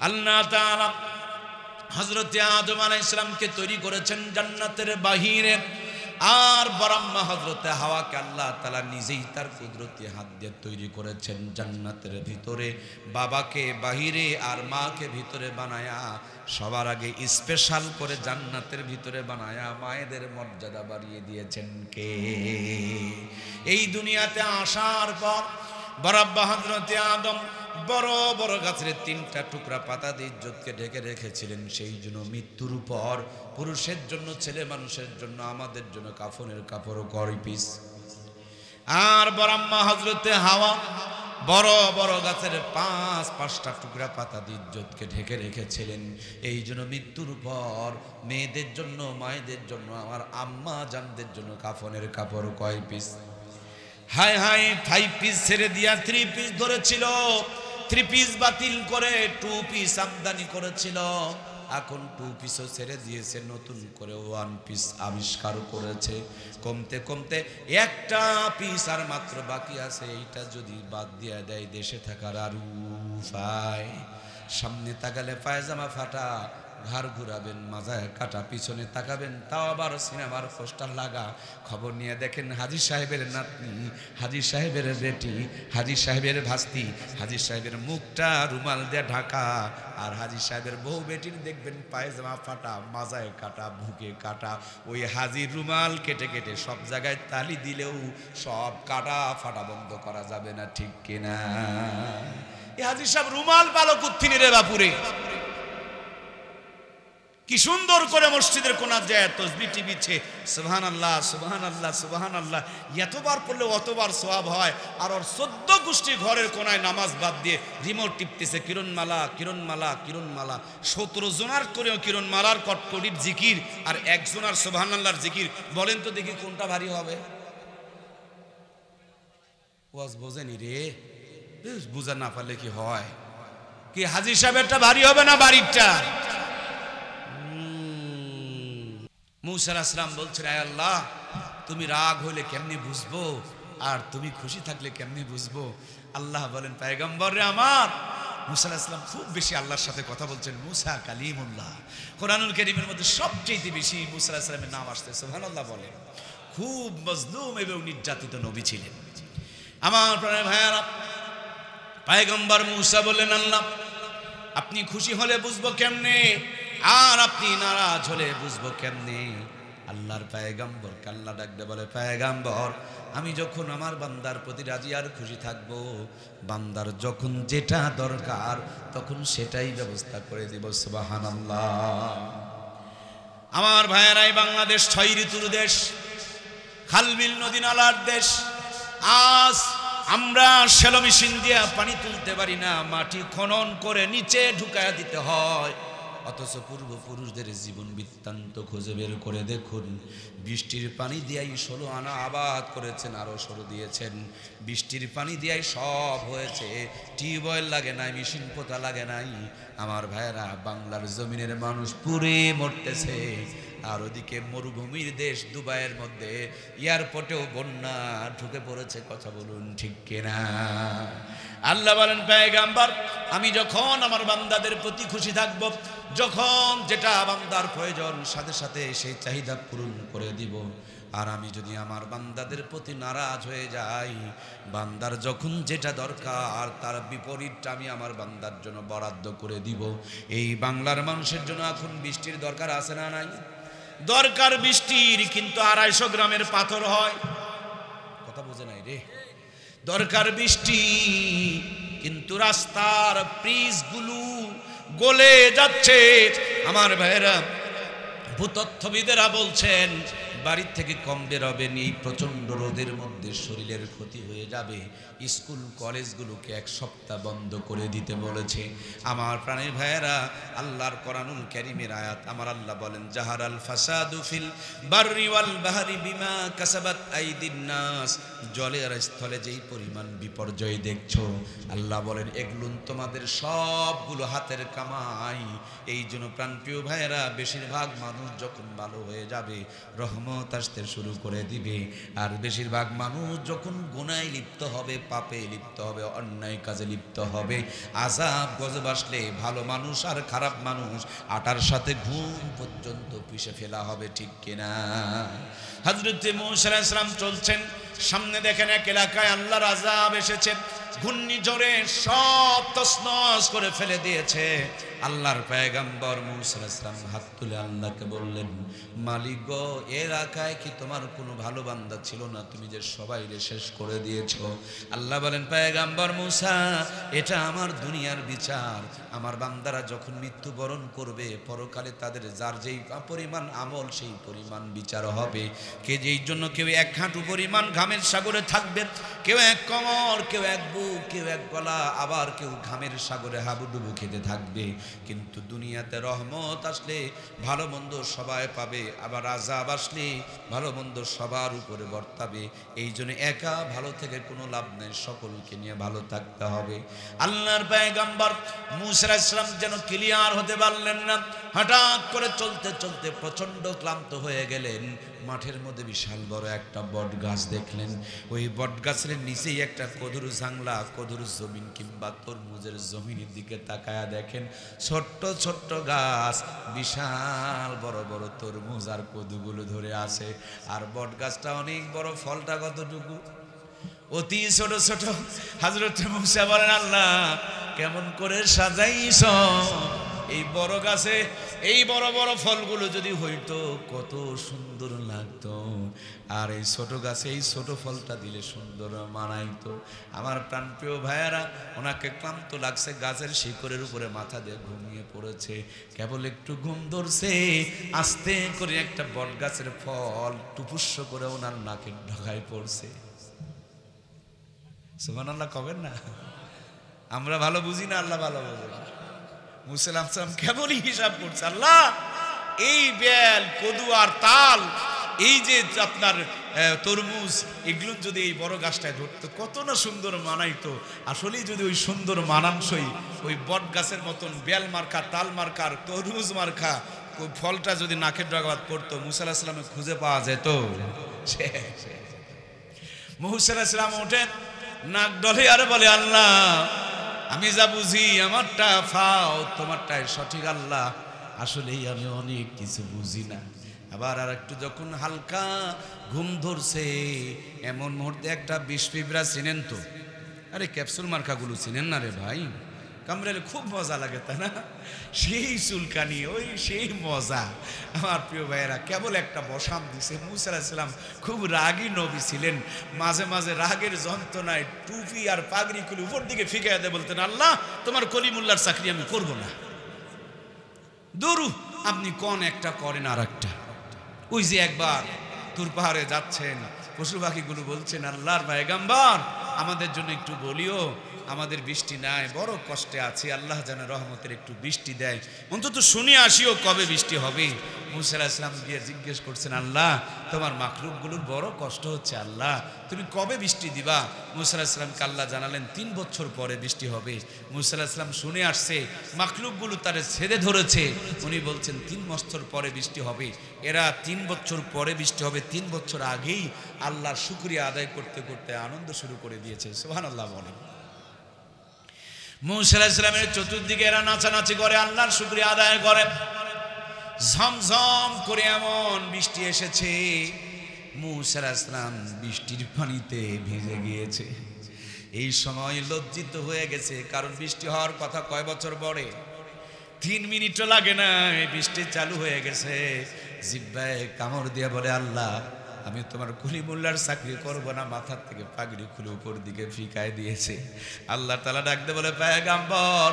আল্লাহ তাআলা হযরত আদম আলাইহিস সালামকে তৈরি করেছেন জান্নাতের বাহিরে, আর বরাম্মা হযরতে হাওয়াকে আল্লাহ তাআলা নিজেই তার কুদরতি হাত দিয়ে তৈরি করেছেন জান্নাতের ভিতরে। বাবাকে বাহিরে আর মাকে ভিতরে বানায়া, সবার আগে স্পেশাল করে জান্নাতের ভিতরে বানায়া মায়েদের মর্যাদা বাড়িয়ে দিয়েছেন কে? এই দুনিয়াতে আসার পর বরাব্বা হযরতে আদম বড় বড় গাছের 3টা টুকরা পাতা দিয়ে ইজ্জতকে ঢেকে রেখেছিলেন। সেই জন্য মৃত্যুর পর পুরুষের জন্য, ছেলে মানুষের জন্য, আমাদের জন্য কাফনের কাপড় 1 পিস। আর বরাম্মা হযরতে হাওয়া বড় বড় গাছের 5টা টুকরা পাতা দিয়ে ইজ্জতকে ঢেকে রেখেছিলেন। এই জন্য মৃত্যুর পর মেয়েদের জন্য, মায়েদের জন্য, আমার আম্মা জানদের জন্য কাফনের কাপড় কয় পিস? হায় হায় 5 পিস ছেড়ে দিয়া 3 পিস ধরেছিল, 3 পিস বাতিল করে 2 পিস আমদানি করেছিল, এখন 2 পিসও ছেড়ে দিয়েছে, নতুন করে 1 পিস আবিষ্কার করেছে। কমতে কমতে একটা পিস আর মাত্র বাকি আছে, এইটা যদি বাদ দিয়ে দেয় দেশে থাকার আর উপায়। সামনে তাকালে পায়জামা ফাটা, ঘাড় ঘুরাবেন মাজায় কাটা, পিছনে তাকাবেন তাও আবার সিনেমার পোস্টার লাগা। খবর নিয়ে দেখেন হাজী সাহেবের নাতনি, হাজী সাহেবের বেটি, হাজী সাহেবের ভাস্তি, হাজী সাহেবের মুখটা রুমাল দিয়ে ঢাকা, আর হাজী সাহেবের বউ বেটির দেখবেন পায়জামা ফাটা, মাজায় কাটা, বুকে কাটা। ওই হাজির রুমাল কেটে কেটে সব জায়গায় তালি দিলেও সব কাটা ফাটা বন্ধ করা যাবে না, ঠিক কিনা? এই হাজী সাহেব রুমাল পালো কুত্থিনি রে বাপুরে, কি সুন্দর করে মসজিদের কোনা যায় তসবিহ টিপিছে, সুবহানাল্লাহ সুবহানাল্লাহ সুবহানাল্লাহ, এতবার পড়লে অতবার সওয়াব হয়। আর ওর 14 গোষ্ঠী ঘরের কোনায় নামাজ বাদ দিয়ে রিমোট টিপতেছে, কিরণমালা কিরণমালা কিরণমালা। 17 জনার করেও কিরণমালার কটকটির জিকির আর একজনার সুবহানাল্লাহর জিকির। বলেন তো দেখি কোনটা ভারী হবে? ওয়াজ বোঝেনি রে, বুঝা না পারলে কি হয়? কি হাজী সাহেবেরটা ভারী হবে না বাড়িরটা? মূসা আলাইহিস সালাম বলছেন, আয় আল্লাহ, তুমি রাগ হইলে কেমনে বুঝবো আর তুমি খুশি থাকলে কেমনে বুঝবো? আল্লাহ বলেন, পয়গম্বর রে আমার, মূসা আলাইহিস সালাম খুব বেশি আল্লাহর সাথে কথা বলছেন। মূসা কালিমুল্লাহ, কোরআনুল কারীমের মধ্যে সবচেয়ে বেশি মূসা আলাইহিস সালামের নাম আসছে, সুবহানাল্লাহ বলেন। খুব মজলুম এবং নির্যাতিত নবী ছিলেন। আমার প্রাণের ভাইয়ারা, পয়গম্বর মূসা বললেন, আল্লাহ আপনি খুশি হলে বুঝবো কেমনে আর আপনি নারাজ হলে বুঝবো কেমনে? আল্লাহর পয়গম্বর কাল্লা ডাকতে বলে, পয়গম্বর আমি যখন আমার বান্দার প্রতি রাজি আর খুশি থাকবো, বান্দার যখন যেটা দরকার তখন সেটাই ব্যবস্থা করে দিব, সুবহানাল্লাহ। আমার ভাইয়েরাই, বাংলাদেশ 6 ঋতুর দেশ, খালবিল নদী নালার দেশ। আজ আমরা শ্যালো মেশিন দিয়ে পানি তুলতে পারি না, মাটি খনন করে নিচে ঢুকায়া দিতে হয়। অথচ পূর্বপুরুষদের জীবন বৃত্তান্ত খুঁজে বের করে দেখুন, বৃষ্টির পানি দিয়াই 16 আনা আবাদ করেছেন, আরো 16 দিয়েছেন। বৃষ্টির পানি দিয়াই সব হয়েছে, টিউবওয়েল লাগে নাই, মেশিন পোতা লাগে নাই। আমার ভাইয়েরা, বাংলার জমিনের মানুষ পুরে মরতেছে, আর ওদিকে মরুভূমির দেশ দুবাইয়ের মধ্যে এয়ারপোর্টেও বন্যা ঢুকে পড়েছে। কথা বলুন ঠিক কিনা? আল্লাহ বলেন, পয়গম্বর আমি যখন আমার বান্দাদের প্রতি খুশি থাকব, যখন যেটা বান্দার প্রয়োজন সাথে সাথে সেই চাহিদা পূরণ করে দিব। আর আমি যদি আমার বান্দাদের প্রতি নারাজ হয়ে যাই, বান্দার যখন যেটা দরকার তার বিপরীতটা আমি আমার বান্দার জন্য বরাদ্দ করে দিব। এই বাংলার মানুষের জন্য এখন বৃষ্টির দরকার আছে না নাই? দরকার বৃষ্টির, কিন্তু 250 গ্রামের পাথর হয়। কথা বোঝে নাই রে? দরকার বৃষ্টি, কিন্তু রাস্তার ব্রিজগুলো গলে যাচ্ছে। আমার ভাইয়েরা, ভূতত্ত্ববিদেরা বলছেন বাড়ির থেকে কম বেরোবেন, এই প্রচন্ড রোদের মধ্যে শরীরের ক্ষতি হয়ে যাবে। স্কুল কলেজগুলোকে 1 সপ্তাহ বন্ধ করে দিতে বলেছে। আমার প্রাণের ভাইয়েরা, আল্লাহর কোরআনুল কারীমের আয়াত, আমার আল্লাহ বলেন, জাহারাল ফাসাদু ফিল বাররি ওয়াল বাহরি বিমা কাসাবাত আইদিন নাস। জলের স্থলে যেই পরিমাণ বিপর্যয় দেখছো, আল্লাহ বলেন এগুলো তোমাদের সবগুলো হাতের কামাই। এই জন্য প্রাণপ্রিয় ভাইয়েরা, বেশিরভাগ মানুষ যখন ভালো হয়ে যাবে রহমত আসতে শুরু করে দিবে, আর বেশিরভাগ মানুষ যখন গুনায় লিপ্ত হবে, পাপে লিপ্ত হবে, অন্যায় কাজে লিপ্ত হবে, আযাব গজব আসলে ভালো মানুষ আর খারাপ মানুষ আটার সাথে ঘুম পর্যন্ত পিষে ফেলা হবে, ঠিক কিনা? হযরত মূসা আলাইহিস সালাম চলছেন, সামনে দেখেন এক এলাকায় আল্লাহর আযাব এসেছে, ঘূর্ণিঝড়ে সব তছনছ করে ফেলে দিয়েছে। আল্লাহর পয়গম্বর মূসা আলাইহিস সালাম হাত তুলে আল্লাহকে বললেন, মালিক গো, এলাকায় কি তোমার কোনো ভালো বান্দা ছিল না? তুমি যে সবাইকে শেষ করে দিয়েছো। আল্লাহ বলেন, পয়গম্বর মূসা, এটা আমার দুনিয়ার বিচার। আমার বান্দারা যখন মৃত্যুবরণ করবে, পরকালে তাদের যার যেই পরিমাণ আমল সেই পরিমাণ বিচার হবে। কে যেই জন্য কেউ 1 হাঁটু পরিমাণ ঘামের সাগরে থাকবে, কেউ 1 কোমর, কেউ 1 বুক, কেউ এক গলা, আবার কেউ ঘামের সাগরে হাবুডুবু খেতে থাকবে। কিন্তু দুনিয়াতে রহমত আসলে ভালো মন্দ সবাই পাবে, আবার আযাব আসলে ভালো মন্দ সবার উপরে বর্তাবে। এই জন্য একা ভালো থেকে কোনো লাভ নেই, সকলকে নিয়ে ভালো থাকতে হবে। আল্লাহর পয়গম্বর মূসা আলাইহিস সালাম যেন ক্লিয়ার হতে পারলেন না, হঠাৎ করে চলতে চলতে প্রচন্ড ক্লান্ত হয়ে গেলেন। মাঠের মধ্যে বিশাল বড় একটা বট গাছ দেখলেন। ওই বট গাছের নিচেই একটা কদুর জাংলা, কদুর জমিন কিংবা তরমুজের জমিনের দিকে তাকায়া দেখেন ছোট্ট ছোট্ট গাছ, বিশাল বড় বড় তরমুজ আর কদুগুলো ধরে আছে। আর বট গাছটা অনেক বড়, ফলটা কতটুকু, অতি ছোট ছোট। হযরত মূসা বলেন, আল্লাহ কেমন করে সাজাইছ এই বড় গাছে, এই বড় বড় ফলগুলো যদি হইতো কত সুন্দর লাগতো, আর এই ছোট গাছে এই ছোট ফলটা দিলে সুন্দর মানাইতো। আমার প্রাণপ্রিয় ভাইয়েরা, ওনাকে ক্লান্ত লাগছে, গাছের শিকড়ের উপরে মাথা দিয়ে ঘুমিয়ে পড়েছে। কেবল একটু ঘুম ধরছে, আস্তে করে একটা বট গাছের ফল টুপুস করে ওনার নাকের ঢোকায় পড়ছে। সুবহানাল্লাহ কবেন না? আমরা ভালো বুঝি না, আল্লাহ ভালো বুঝে না। মূসা আলাইহিস সালাম কেবলই হিসাব করছে, আল্লাহ এই বেল, কদু আর তাল, এই যে আপনার তরমুজ, এগুলো যদি এই বড় গাছটায় ধরতো কত না সুন্দর মানাইতো। আসলেই যদি ওই সুন্দর মানানসই ওই বট গাছের মতন বেল মার্কা, তাল মার্কার, তরমুজ মার্কা ফলটা যদি নাকের ডগায় পড়তো, মূসা আলাইহিস সালামের খুঁজে পাওয়া যেত। মূসা আলাইহিস সালাম ওঠে, নাক ডলে আর বলে, আল্লাহ আমি যা বুঝি আমারটা ফাও, তোমারটাই সঠিক আল্লাহ, আসলেই আমি অনেক কিছু বুঝি না। আবার আর একটু যখন হালকা ঘুম ধরছে, এমন মুহূর্তে একটা বিষ পিঁপড়া, চিনেন তো? আরে ক্যাপসুল মার্কাগুলো চিনেন না রে ভাই? কামড়ালে খুব মজা লাগে, তাই না? সেই চুলকানি, ওই সেই মজা। আমার প্রিয় ভাইয়েরা, কেবল একটা বসাম দিছে। মূসা আলাইহিস সালাম খুব রাগী নবী ছিলেন, মাঝে মাঝে রাগের যন্ত্রণায় টুপি আর পাগড়ি খুলে উপর দিকে ফিকাইয়া দিয়ে বলতেন, আল্লাহ তোমার কলিমুল্লাহর চাকরি আমি করব না। দূরু আপনি কোন একটা করেন আর একটা। ওই যে একবার তুর পাহাড়ে যাচ্ছেন, পশু পাখিগুলো বলছেন, আল্লাহর পয়গম্বর আমাদের জন্য একটু বলিও, আমাদের বৃষ্টি নাই, বড় কষ্টে আছি, আল্লাহ যেন রহমতের একটু বৃষ্টি দেয়, অন্তত শুনে আসিও কবে বৃষ্টি হবে। মূসা আলাইহিস সালাম গিয়ে জিজ্ঞেস করছেন, আল্লাহ তোমার মাখলুকগুলোর বড় কষ্ট হচ্ছে, আল্লাহ তুমি কবে বৃষ্টি দিবা? মূসা আলাইহিস সালামকে আল্লাহ জানালেন 3 বছর পরে বৃষ্টি হবে। মূসা আলাইহিস সালাম শুনে আসছে মাখলুকগুলো তারে ছেড়ে ধরেছে, উনি বলছেন 3 বছর পরে বৃষ্টি হবে। এরা 3 বছর পরে বৃষ্টি হবে, 3 বছর আগেই আল্লাহর শুকরিয়া আদায় করতে করতে আনন্দ শুরু করে দিয়েছে। সুবহানাল্লাহ বলেন। মূসা আলাইহিস সালামের চতুর্দিকে এরা নাচানাচি করে, আল্লাহর শুকরিয়া আদায় করে। ঝমঝম করে এমন বৃষ্টি এসেছে, মূসা আলাইহিস সালাম বৃষ্টির পানিতে ভিজে গিয়েছে। এই সময় লজ্জিত হয়ে গেছে, কারণ বৃষ্টি হওয়ার কথা কয় বছর পরে? 3 মিনিটও লাগে না, বৃষ্টি চালু হয়ে গেছে। জিহ্বায় কামড় দিয়ে বলে, আল্লাহ আমি তোমার কলিমুল্লাহর চাকরি করব না। মাথার থেকে পাগড়ি খুলে উপর দিকে ফিকায় দিয়েছে। আল্লাহ তাআলা ডাকতে বলে, পয়গম্বর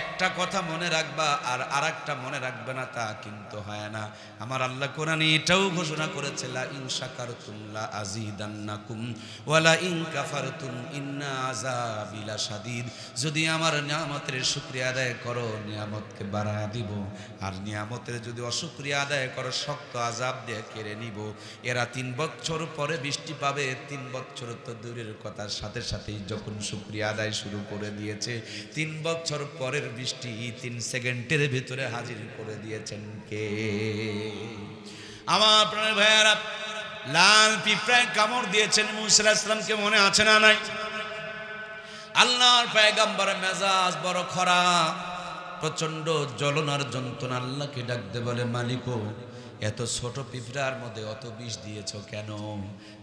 একটা কথা মনে রাখবা আর আরেকটা মনে রাখবে না, তা কিন্তু হয় না। আমার আল্লাহ কোরআনে এটাও ঘোষণা করেছে, লা ইন শাকারতুম লা আযীদান্নাকুম ওয়া লা ইন কাফারতুম ইন্না আযাবি লাশাদীদ। যদি আমার নিয়ামতের শুকরিয়া আদায় করো, নিয়ামতকে বাড়ায়া দিব, আর নিয়ামতের যদি অশুকরিয়া আদায় করো, শক্ত আযাব দিয়ে কেড়ে নিব। এরা 3 বছর পরে বৃষ্টি পাবে। 3 বছর তো দূরের কথার সাথে সাথেই যখন শুকরিয়া আদায় শুরু করে দিয়েছে, 3 বছর পরের বৃষ্টি 3 সেকেন্ডের ভিতরে হাজির করে দিয়েছেন কে? আমার প্রাণের ভাইয়ারা, লাল পিঁপড়ায় কামড় দিয়েছেন মূসা আলাইহিস সালামকে, মনে আছে না নাই? আল্লাহর পয়গম্বরের মেজাজ বড় খারাপ, প্রচন্ড জ্বলনার যন্ত্রণা। আল্লাহকে ডাকতে বলে, মালিক এত ছোট পিঁপড়ার মধ্যে অত বিষ দিয়েছ কেন?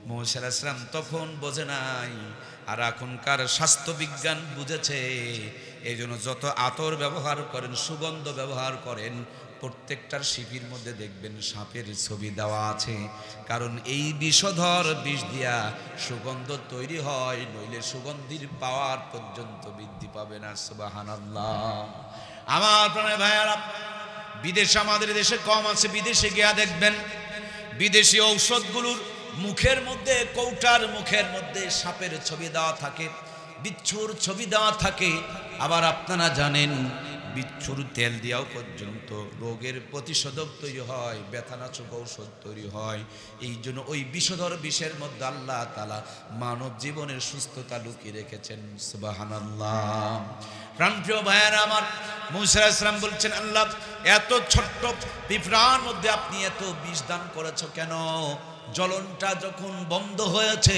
মূসা আলাইহিস সালাম তখন বোঝে নাই, আর এখনকার স্বাস্থ্য বিজ্ঞান বুঝেছে। এই জন্য যত আতর ব্যবহার করেন, সুগন্ধ ব্যবহার করেন, প্রত্যেকটার শিপির মধ্যে দেখবেন সাপের ছবি দেওয়া আছে। কারণ এই বিষধর বিষ দিয়া সুগন্ধ তৈরি হয়, নইলে সুগন্ধির পাওয়ার পর্যন্ত বৃদ্ধি পাবে না। সুবহানাল্লাহ। আমার প্রাণের ভাইয়ারা, বিদেশে, আমাদের দেশে কম আছে, বিদেশে গিয়া দেখবেন বিদেশি ঔষধগুলোর মুখের মধ্যে, কৌটার মুখের মধ্যে সাপের ছবি দেওয়া থাকে। বিচ্ছুর ছবি দেওয়া থাকে। আবার আপনারা জানেন বিচ্ছুর তেল দিয়াও পর্যন্ত রোগের প্রতিষেধক তৈরি হয়, ব্যথানাশক ঔষধ তৈরি হয়। এই জন্য ওই বিষধর বিষের মধ্যে আল্লাহ তাআলা মানব জীবনের সুস্থতা লুকিয়ে রেখেছেন। সুবহানাল্লাহ। প্রাণপ্রিয় ভাইয়েরা আমার, মূসা আলাইহিস সালাম বলছেন, আল্লাহ এত ছোট্ট পিঁপড়ার মধ্যে আপনি এত বিষ দান করেছো কেন? জ্বলনটা যখন বন্ধ হয়েছে,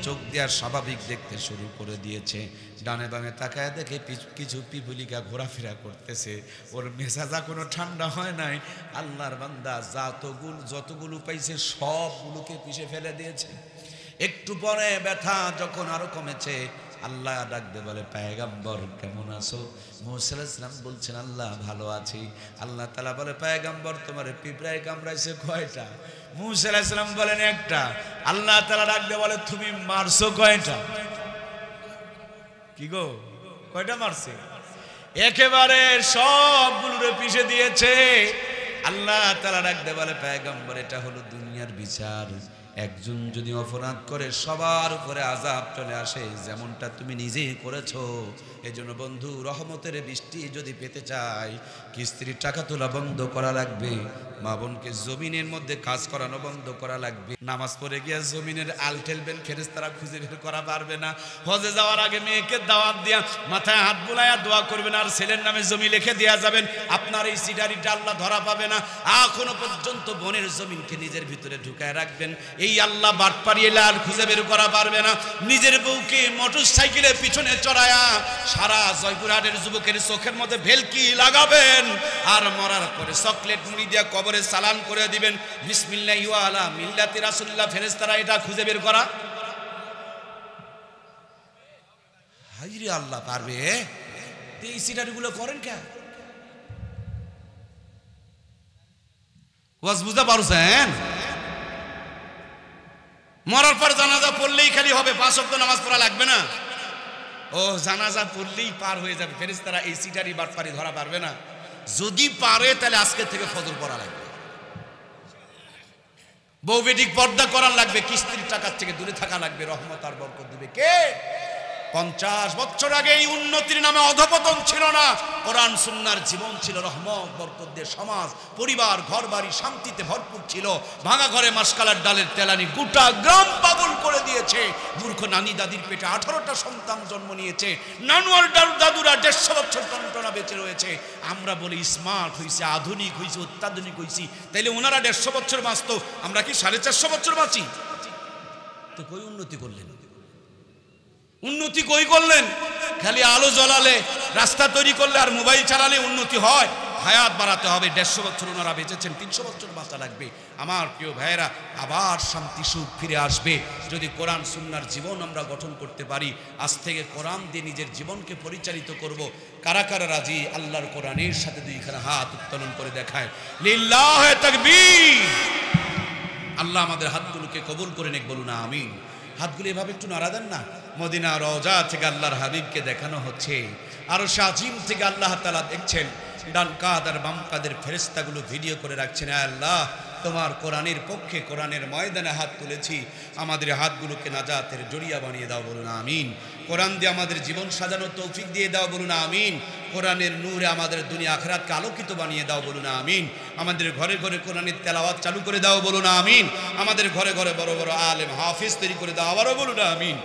চোখ দেওয়ার স্বাভাবিক দেখতে শুরু করে দিয়েছে। ডানে বামে তাকায় দেখে কিছু পিপুলিকা ঘোরাফেরা করতেছে, ওর মেজাজা কোনো ঠান্ডা হয় নাই। আল্লাহর বান্দা যতগুলো পাইছে সবগুলোকে পিষে ফেলে দিয়েছে। একটু পরে ব্যথা যখন আরো কমেছে, আল্লাহ ডাকতে বলে, পয়গম্বর কেমন আছো? মূসা আলাইহিস সালাম বলছেন, আল্লাহ ভালো আছি। আল্লাহ তাআলা বলে, পয়গম্বর তোমার পিঁপড়ায় কামড়াইছে কয়টা? মূসা আলাইহিস সালাম বলেন, একটা। আল্লাহ তাআলা ডাকতে বলে, তুমি মারছো কয়টা? কি গো, কয়টা মারছে? একেবারে সবগুলোরে পিষে দিয়েছে। আল্লাহ তাআলা ডাকতে বলে, পয়গম্বর এটা হলো দুনিয়ার বিচার। একজন যদি অপরাধ করে সবার উপরে আযাব চলে আসে, যেমনটা তুমি নিজেই করেছো। এজন্য বন্ধু, রহমতের বৃষ্টি যদি পেতে চাই, কিস্তির টাকা তোলা বন্ধ করা লাগবে, মা বোনকে জমিনের মধ্যে কাজ করানো বন্ধ করা লাগবে। নামাজ পড়ে গিয়ে জমিনের আল ঠেলবেন, ফেরেশতারা খুঁজে বের করা পারবে না। হজে যাওয়ার আগে মেয়েকে দাওয়াত দিয়া মাথায় হাত বুলাইয়া দোয়া করবেন, আর ছেলের নামে জমি লিখে দেয়া যাবেন। আপনার এই সিডারিটা আল্লাহ ধরা পাবে না। এখনো পর্যন্ত বনের জমিনকে নিজের ভিতরে ঢুকায় রাখবেন, এই আল্লাহ বাটপারি লাল খুঁজে বের করা পারবে না। নিজের বউকে মোটর সাইকেলের পিছনে চড়ায়া সারা জয়পুরহাটের যুবকের চোখের মধ্যে ভেলকি লাগাবেন, আর মরার পরে চকলেট মুড়ি দিয়া কবরে সালাম করে দিবেন, বিসমিল্লাহি ওয়া আলা মিল্লাতি রাসূলুল্লাহ। ফেরেশতারা এটা খুঁজে বের করা, হায়রে আল্লাহ পারবে। এই সিটারিগুলো করেন কেন? ওয়াজ বুঝতে পারছেন? মরার পর জানাজা পড়লেই খালি হবে, 5 ওয়াক্ত নামাজ পড়া লাগবে না। ও জানাজা পড়লেই পার হয়ে যাবে, ফেরেশতারা এই সিটারি বাটপারি ধরা পারবে না। যদি পারে তাহলে আজকে থেকে ফজর পড়া লাগবে, বউ বেটিক পর্দা করার লাগবে, কিস্তির টাকার থেকে দূরে থাকা লাগবে। রহমত আর বরকত দিবে কে? 50 বছর আগে এই উন্নতির নামে অধপতন ছিল না, কোরআন সুন্নাহর জীবন ছিল। রহমত বরকত দিয়ে সমাজ, পরিবার, ঘর বাড়ি শান্তিতে ভরপুর ছিল। ভাঙা ঘরে মাসকালার ডালের তেলানি গোটা গ্রাম পাগল করে দিয়েছে। মূর্খ নানি দাদির পেটে 18টা সন্তান জন্ম নিয়েছে। নানুয়ার দাদুরা 150 বছর টনটনা বেঁচে রয়েছে। আমরা বলি স্মার্ট হইছে, আধুনিক হইছে, অত্যাধুনিক হইছি। তাইলে ওনারা 150 বছর বাঁচতো, আমরা কি 450 বছর বাঁচি? তো কই উন্নতি করলেন? উন্নতি কই করলেন? খালি আলো জ্বালালে, রাস্তা তৈরি করলে আর মোবাইল চালালে উন্নতি হয়? হায়াত বাড়াতে হবে। 150 বছর ওনারা বেঁচেছেন, 300 বছর বাঁচা লাগবে। আমার প্রিয় ভাইয়েরা, আবার শান্তি সুখ ফিরে আসবে যদি কোরআন সুন্নাহর জীবন আমরা গঠন করতে পারি। আজ থেকে কোরআন দিয়ে নিজের জীবনকে পরিচালিত করব। কারা কারা রাজি আল্লাহর কোরআনের সাথে দুইখানা হাত উত্তোলন করে দেখায়? লিল্লাহে তাকবীর। আল্লাহ আমাদের হাতগুলোকে কবুল করে নেক, বলুন আমিন। হাতগুলো এভাবে একটু নাড়া দেন না। মদিনা রওজা থেকে আল্লাহর হাবিবকে দেখানো হচ্ছে, আরশ আজিম থেকে আল্লাহ তাআলা দেখছেন। ডান কাঁধ আর বাম কাঁধের ফেরেশতাগুলো ভিডিও করে রাখছেন। আল্লাহ, তোমার কোরআনের পক্ষে কোরআনের ময়দানে হাত তুলেছি, আমাদের হাতগুলোকে নাজাতের জড়িয়া বানিয়ে দাও, বলুন আমিন। কোরআন দিয়ে আমাদের জীবন সাজানোর তৌফিক দিয়ে দাও, বলুন আমিন। কোরআনের নূরে আমাদের দুনিয়া আখিরাতকে আলোকিত বানিয়ে দাও, বলুন আমিন। আমাদের ঘরে ঘরে কোরআনের তেলাওয়াত চালু করে দাও, বলুন আমিন। আমাদের ঘরে ঘরে বড় বড় আলেম হাফিজ তৈরি করে দাও, আবারও বলুন আমিন।